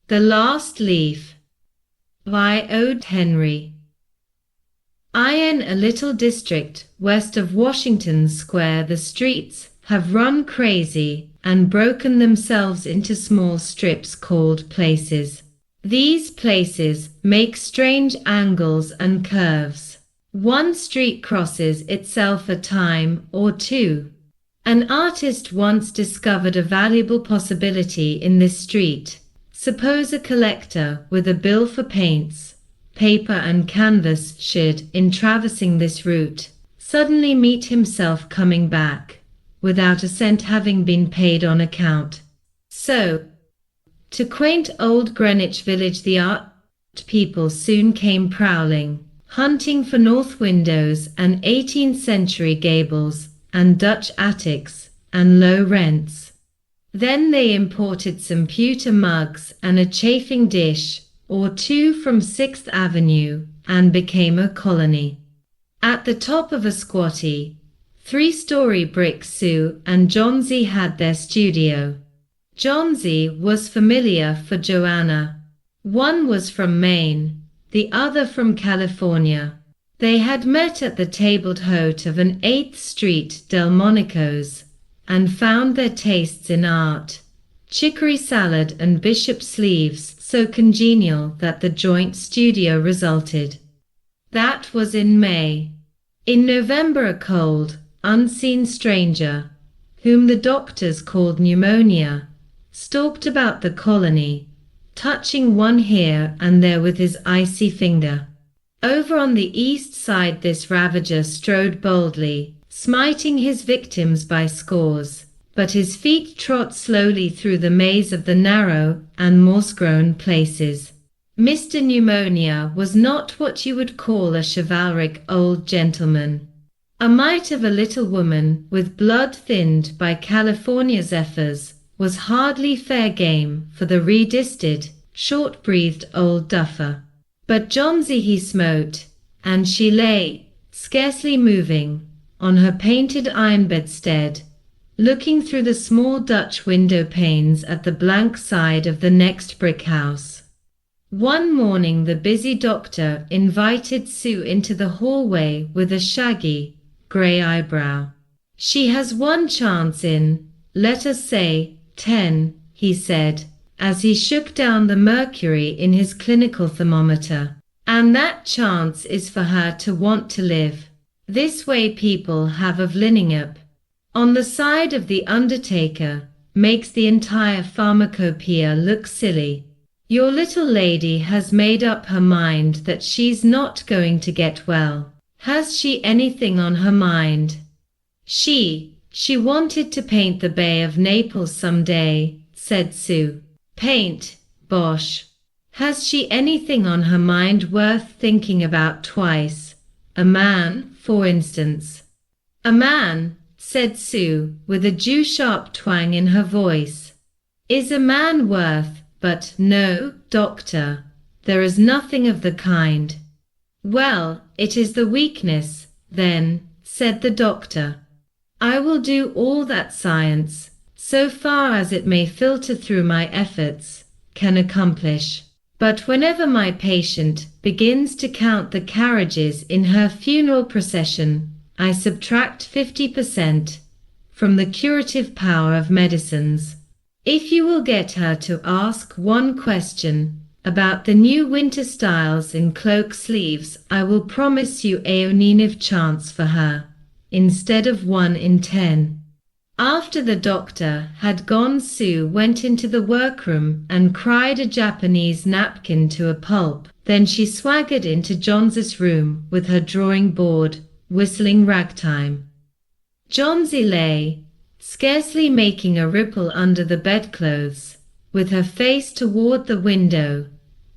The Last Leaf by O.Henry. In a little district west of Washington Square, the streets have run crazy and broken themselves into small strips called places. These places make strange angles and curves. One street crosses itself a time or two. An artist once discovered a valuable possibility in this street. Suppose a collector with a bill for paints, paper and canvas should, in traversing this route, suddenly meet himself coming back, without a cent having been paid on account. So, to quaint old Greenwich Village the art people soon came prowling, hunting for north windows and 18th century gables and Dutch attics and low rents. Then they imported some pewter mugs and a chafing dish or two from 6th Avenue and became a colony. At the top of a squatty, 3-story brick, Sue and Johnsy had their studio. Johnsy was familiar for Joanna. One was from Maine, the other from California. They had met at the tabled haute of an 8th Street Delmonico's and found their tastes in art, chicory salad and bishop sleeves so congenial that the joint studio resulted. That was in May. In November a cold, unseen stranger, whom the doctors called pneumonia, stalked about the colony, touching one here and there with his icy finger. Over on the east side this ravager strode boldly, smiting his victims by scores, but his feet trod slowly through the maze of the narrow and moss-grown places. Mr. Pneumonia was not what you would call a chivalric old gentleman. A mite of a little woman with blood thinned by California zephyrs was hardly fair game for the redisted, short-breathed old duffer. But Johnsy he smote, and she lay, scarcely moving, on her painted iron bedstead, looking through the small Dutch window panes at the blank side of the next brick house. One morning the busy doctor invited Sue into the hallway with a shaggy, grey eyebrow. "She has one chance in, let us say, 10, he said, as he shook down the mercury in his clinical thermometer, "and that chance is for her to want to live. This way people have of lining up on the side of the undertaker makes the entire pharmacopoeia look silly. Your little lady has made up her mind that she's not going to get well. Has she anything on her mind?" She wanted to paint the Bay of Naples some day, said Sue. "Paint, bosh. Has she anything on her mind worth thinking about twice? A man, for instance?" "A man," said Sue, with a dew-sharp twang in her voice, "is a man worth, but no, doctor, there is nothing of the kind." "Well, it is the weakness, then," said the doctor. "I will do all that science, so far as it may filter through my efforts, can accomplish. But whenever my patient begins to count the carriages in her funeral procession, I subtract 50% from the curative power of medicines. If you will get her to ask one question about the new winter styles in cloak sleeves, I will promise you a Oninive chance for her, instead of 1 in 10. After the doctor had gone, Sue went into the workroom and cried a Japanese napkin to a pulp. Then she swaggered into Johnsy's room with her drawing board, whistling ragtime. Johnsy lay, scarcely making a ripple under the bedclothes, with her face toward the window.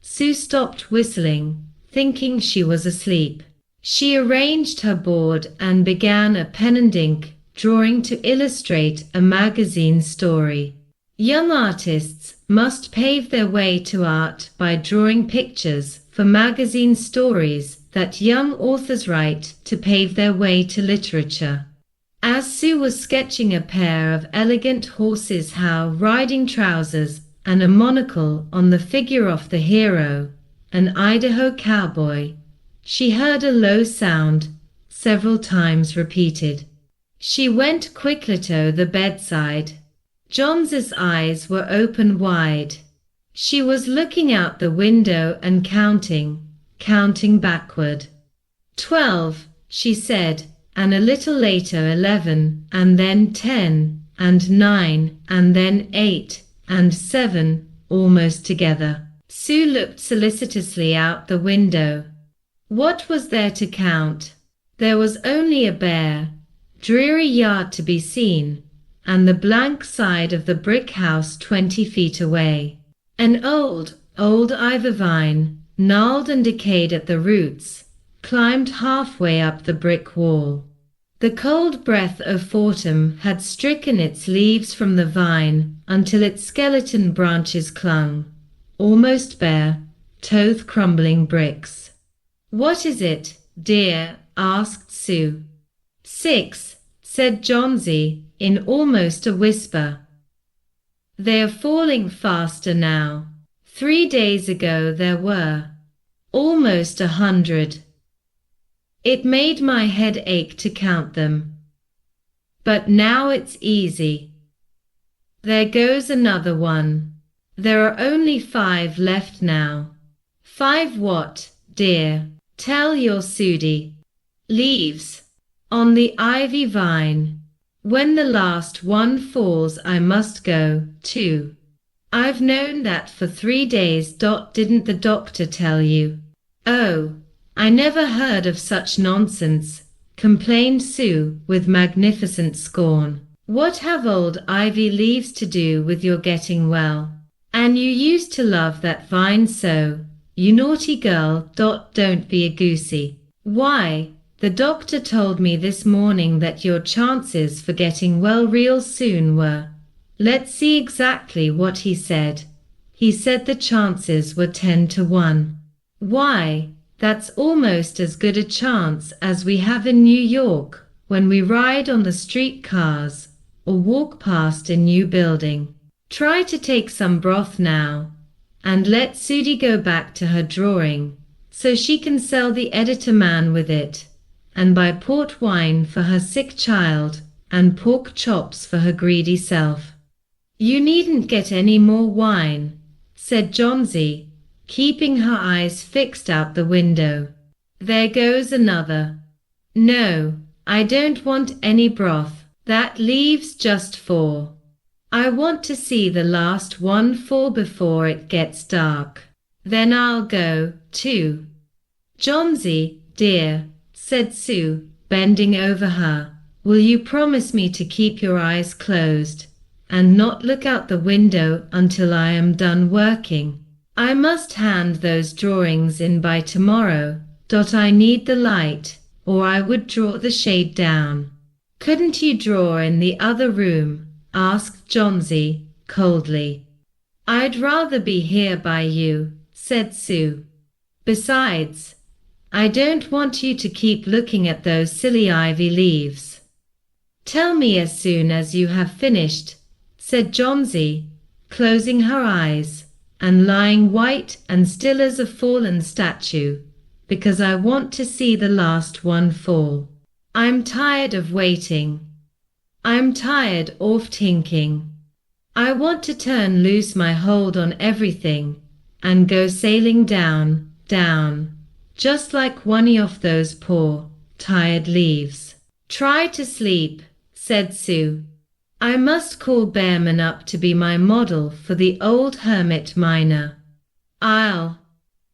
Sue stopped whistling, thinking she was asleep. She arranged her board and began a pen and ink drawing to illustrate a magazine story. Young artists must pave their way to art by drawing pictures for magazine stories that young authors write to pave their way to literature. As Sue was sketching a pair of elegant horses, how riding trousers and a monocle on the figure of the hero, an Idaho cowboy. She heard a low sound, several times repeated. She went quickly to the bedside. John's eyes were open wide. She was looking out the window and counting backward. 12, she said, and a little later 11, and then 10, and 9, and then 8, and 7, almost together. Sue looked solicitously out the window. What was there to count? There was only a bare, dreary yard to be seen, and the blank side of the brick house 20 feet away. An old ivy vine, gnarled and decayed at the roots, climbed halfway up the brick wall. The cold breath of autumn had stricken its leaves from the vine until its skeleton branches clung, almost bare, to the crumbling bricks. What is it, dear? Asked Sue. 6, said Johnsy, in almost a whisper. They are falling faster now. 3 days ago there were almost 100. It made my head ache to count them. But now it's easy. There goes another one. There are only 5 left now. 5 what, dear? Tell your Sudie. Leaves. On the ivy vine. When the last one falls I must go, too. I've known that for 3 days. Didn't the doctor tell you? Oh, I never heard of such nonsense, complained Sue with magnificent scorn. What have old ivy leaves to do with your getting well? And you used to love that vine so, you naughty girl. Don't be a goosey. Why, the doctor told me this morning that your chances for getting well real soon were. Let's see exactly what he said. He said the chances were 10 to 1. Why, that's almost as good a chance as we have in New York when we ride on the streetcars or walk past a new building. Try to take some broth now, and let Sudie go back to her drawing, so she can sell the editor man with it, and buy port wine for her sick child, and pork chops for her greedy self. You needn't get any more wine, said Johnsy, keeping her eyes fixed out the window. There goes another. No, I don't want any broth. That leaves just 4. I want to see the last one fall before it gets dark. Then I'll go, too. Johnsy, dear, said Sue, bending over her, will you promise me to keep your eyes closed, and not look out the window until I am done working? I must hand those drawings in by tomorrow. I need the light, or I would draw the shade down. Couldn't you draw in the other room? Asked Johnsy, coldly. I'd rather be here by you, said Sue. Besides, I don't want you to keep looking at those silly ivy leaves. Tell me as soon as you have finished, said Johnsy, closing her eyes and lying white and still as a fallen statue, because I want to see the last one fall. I'm tired of waiting. I'm tired of thinking. I want to turn loose my hold on everything and go sailing down, just like one of those poor, tired leaves. Try to sleep, said Sue. I must call Behrman up to be my model for the old hermit miner. I'll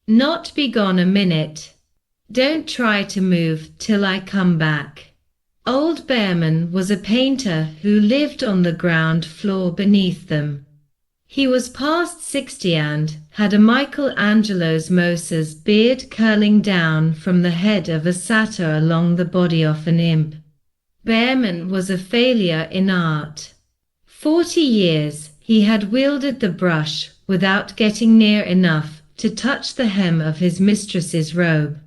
not be gone a minute. Don't try to move till I come back. Old Behrman was a painter who lived on the ground floor beneath them. He was past 60 and had a Michelangelo's Moses beard curling down from the head of a satyr along the body of an imp. Behrman was a failure in art. 40 years he had wielded the brush without getting near enough to touch the hem of his mistress's robe.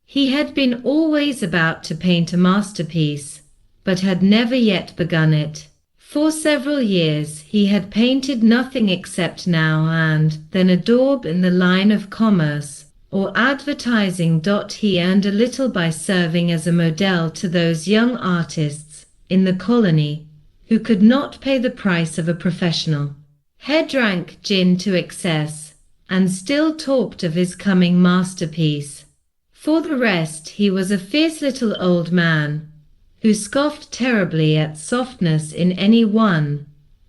He had been always about to paint a masterpiece, but had never yet begun it. For several years he had painted nothing except now and then a daub in the line of commerce or advertising. He earned a little by serving as a model to those young artists in the colony who could not pay the price of a professional. He drank gin to excess and still talked of his coming masterpiece. For the rest, he was a fierce little old man who scoffed terribly at softness in any one,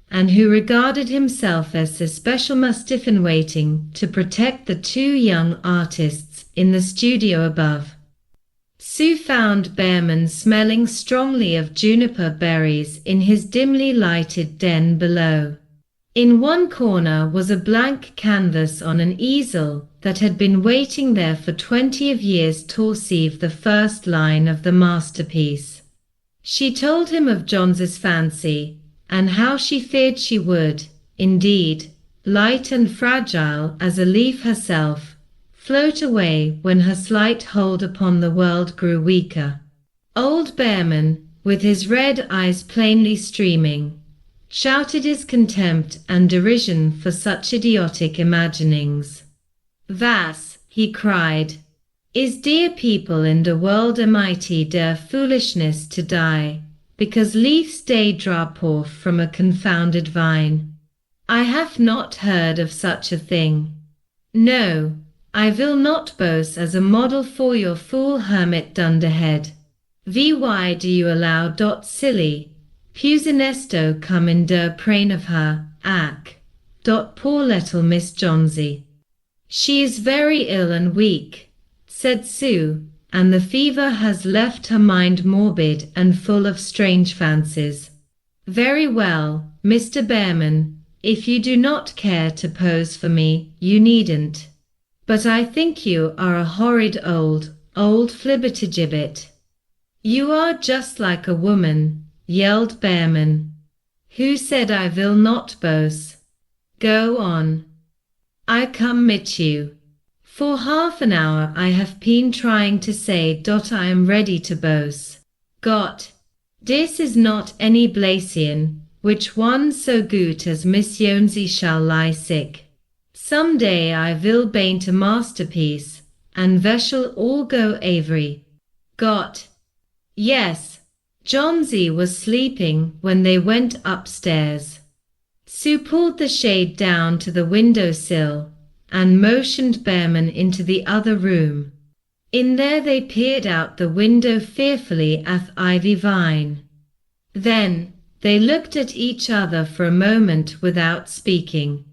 and who regarded himself as a special mastiff in waiting to protect the two young artists in the studio above. Sue found Behrman smelling strongly of juniper berries in his dimly lighted den below. In one corner was a blank canvas on an easel that had been waiting there for 20 years to receive the first line of the masterpiece. She told him of John's fancy, and how she feared she would, indeed, light and fragile as a leaf herself, float away when her slight hold upon the world grew weaker. Old Behrman, with his red eyes plainly streaming, shouted his contempt and derision for such idiotic imaginings. "Was," he cried, "is dear people in the world a mighty der foolishness to die, because leaves they drop off from a confounded vine? I have not heard of such a thing. No, I will not boast as a model for your fool hermit dunderhead. Why do you allow dot silly Pusinesto come in der prain of her, dot poor little Miss Johnsy. She is very ill and weak," said Sue, "and the fever has left her mind morbid and full of strange fancies." "Very well, Mr. Behrman, if you do not care to pose for me, you needn't. But I think you are a horrid old flibbertigibbet." "You are just like a woman," yelled Behrman. "Who said I will not boast? Go on. I commit you. For half an hour I have been trying to say dot I am ready to boast. Gott, this is not any Blasian, which one so good as Miss Johnsy shall lie sick. Some day I will paint a masterpiece, and we shall all go Avery. Gott, yes." Johnsy was sleeping when they went upstairs. Sue pulled the shade down to the window-sill and motioned Behrman into the other room. In there they peered out the window fearfully at Ivy Vine. Then they looked at each other for a moment without speaking.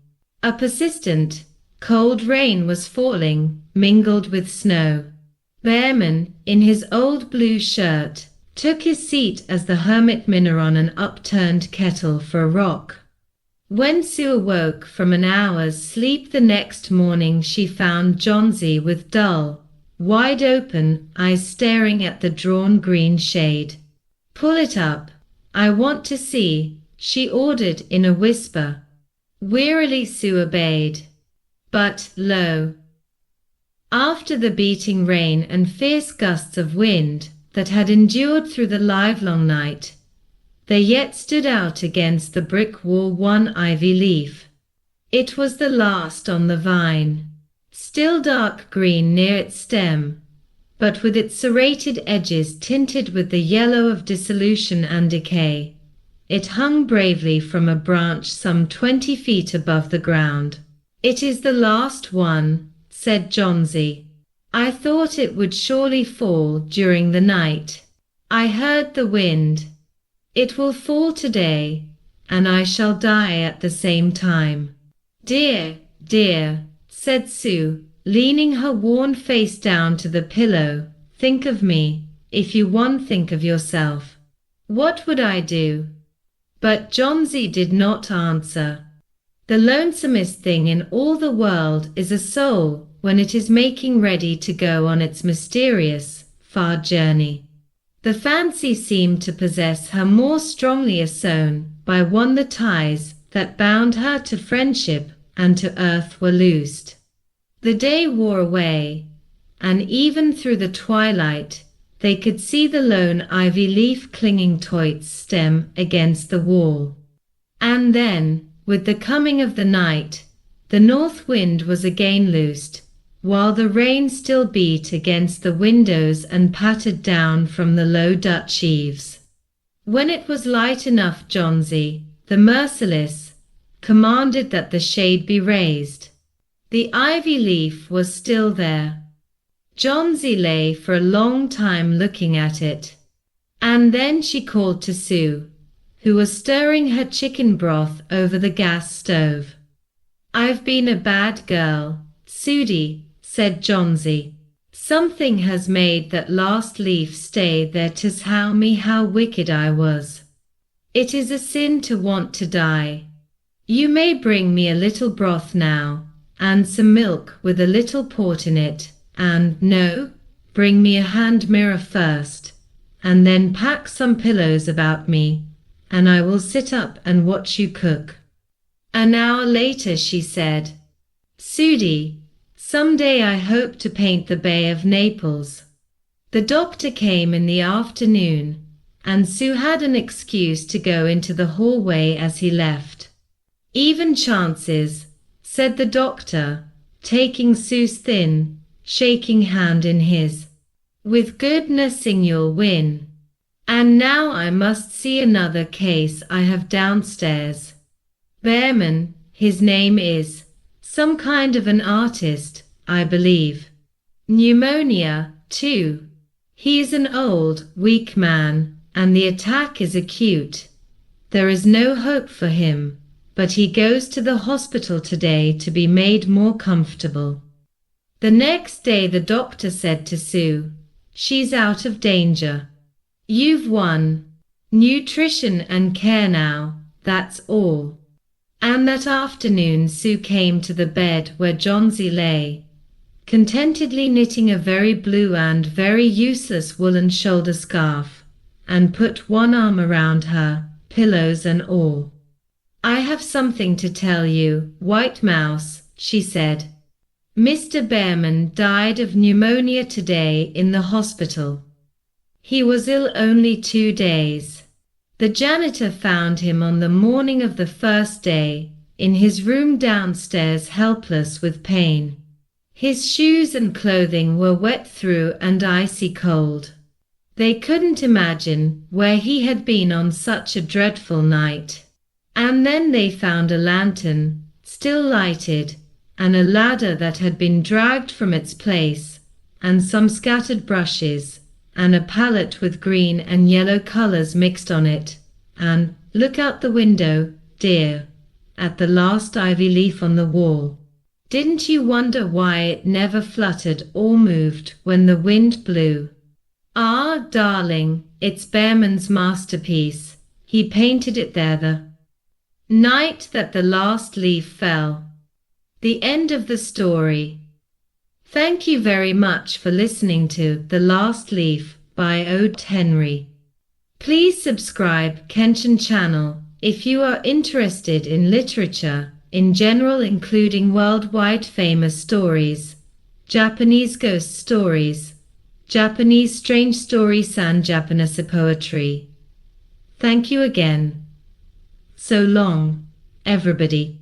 A persistent, cold rain was falling, mingled with snow. Behrman, in his old blue shirt, took his seat as the hermit miner on an upturned kettle for a rock. When Sue awoke from an hour's sleep the next morning, she found Johnsy with dull, wide-open eyes staring at the drawn green shade. "Pull it up, I want to see," she ordered in a whisper. Wearily Sue obeyed. But, lo! After the beating rain and fierce gusts of wind that had endured through the livelong night, there yet stood out against the brick wall one ivy leaf. It was the last on the vine, still dark green near its stem, but with its serrated edges tinted with the yellow of dissolution and decay. It hung bravely from a branch some 20 feet above the ground. "It is the last one," said Johnsy. "I thought it would surely fall during the night. I heard the wind. It will fall today, and I shall die at the same time." "Dear, dear," said Sue, leaning her worn face down to the pillow, "think of me, if you won't think of yourself. What would I do?" But Johnsy did not answer. The lonesomest thing in all the world is a soul when it is making ready to go on its mysterious, far journey. The fancy seemed to possess her more strongly as soon by one the ties that bound her to friendship and to earth were loosed. The day wore away, and even through the twilight they could see the lone ivy leaf clinging to its stem against the wall. And then, with the coming of the night, the north wind was again loosed, while the rain still beat against the windows and pattered down from the low Dutch eaves. When it was light enough, Johnsy, the merciless, commanded that the shade be raised. The ivy leaf was still there. Johnsy lay for a long time looking at it, and then she called to Sue, who was stirring her chicken broth over the gas stove. "I've been a bad girl, Sudie," said Johnsy. "Something has made that last leaf stay there to tell me how wicked I was. It is a sin to want to die. You may bring me a little broth now, and some milk with a little port in it, and no, bring me a hand mirror first, and then pack some pillows about me, and I will sit up and watch you cook." An hour later she said, "Sudie, some day I hope to paint the Bay of Naples." The doctor came in the afternoon, and Sue had an excuse to go into the hallway as he left. "Even chances," said the doctor, taking Sue's thin, shaking hand in his. "With good nursing you'll win. And now I must see another case I have downstairs. Behrman, his name is, some kind of an artist, I believe. Pneumonia, too. He is an old, weak man, and the attack is acute. There is no hope for him, but he goes to the hospital today to be made more comfortable." The next day the doctor said to Sue, "She's out of danger. You've won. Nutrition and care now, that's all." And that afternoon Sue came to the bed where Johnsy lay, contentedly knitting a very blue and very useless woolen shoulder scarf, and put one arm around her, pillows and all. "I have something to tell you, White Mouse," she said. "Mr. Behrman died of pneumonia today in the hospital. He was ill only 2 days. The janitor found him on the morning of the first day, in his room downstairs, helpless with pain. His shoes and clothing were wet through and icy cold. They couldn't imagine where he had been on such a dreadful night. And then they found a lantern, still lighted, and a ladder that had been dragged from its place, and some scattered brushes, and a palette with green and yellow colors mixed on it, and, look out the window, dear, at the last ivy leaf on the wall. Didn't you wonder why it never fluttered or moved when the wind blew? Ah, darling, it's Behrman's masterpiece. He painted it there the night that the last leaf fell." The end of the story. Thank you very much for listening to The Last Leaf by O.Henry. Please subscribe Kenshin channel if you are interested in literature in general, including worldwide famous stories, Japanese ghost stories, Japanese strange stories and Japanese poetry. Thank you again. So long, everybody.